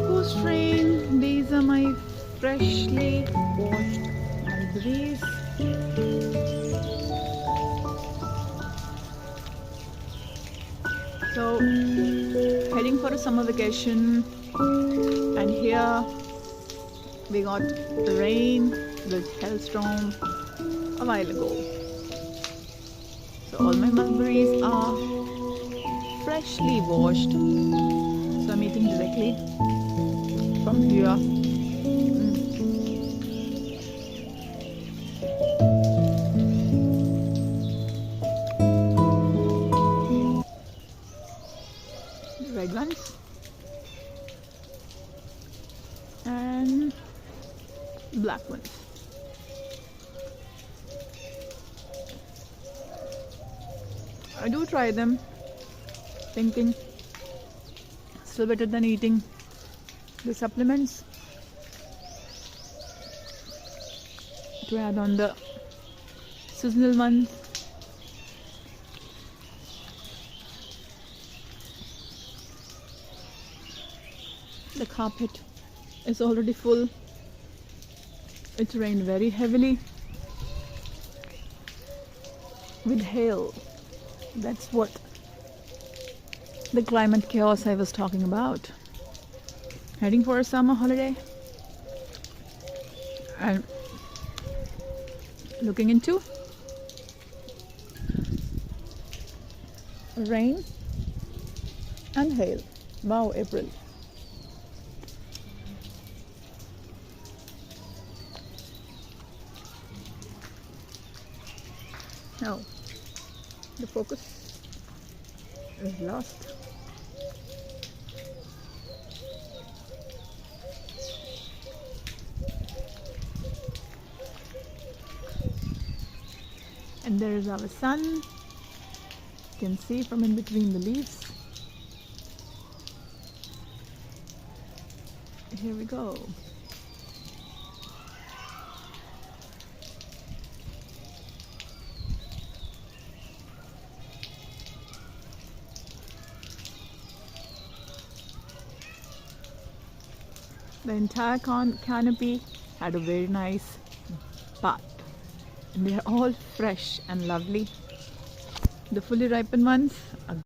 Post-rain, these are my freshly washed mulberries. So, heading for a summer vacation, and here we got rain with hailstorm a while ago. So all my mulberries are freshly washed. So I'm eating directly from here. The red ones and black ones. I do try them, thinking still better than eating the supplements, to add on the seasonal ones. The carpet is already full. It rained very heavily with hail. That's what the climate chaos I was talking about. Heading for a summer holiday and looking into rain and hail. Wow, April. Now, the focus is lost. And there is our sun. You can see from in between the leaves. Here we go. The entire canopy had a very nice path. And they are all fresh and lovely. The fully ripened ones are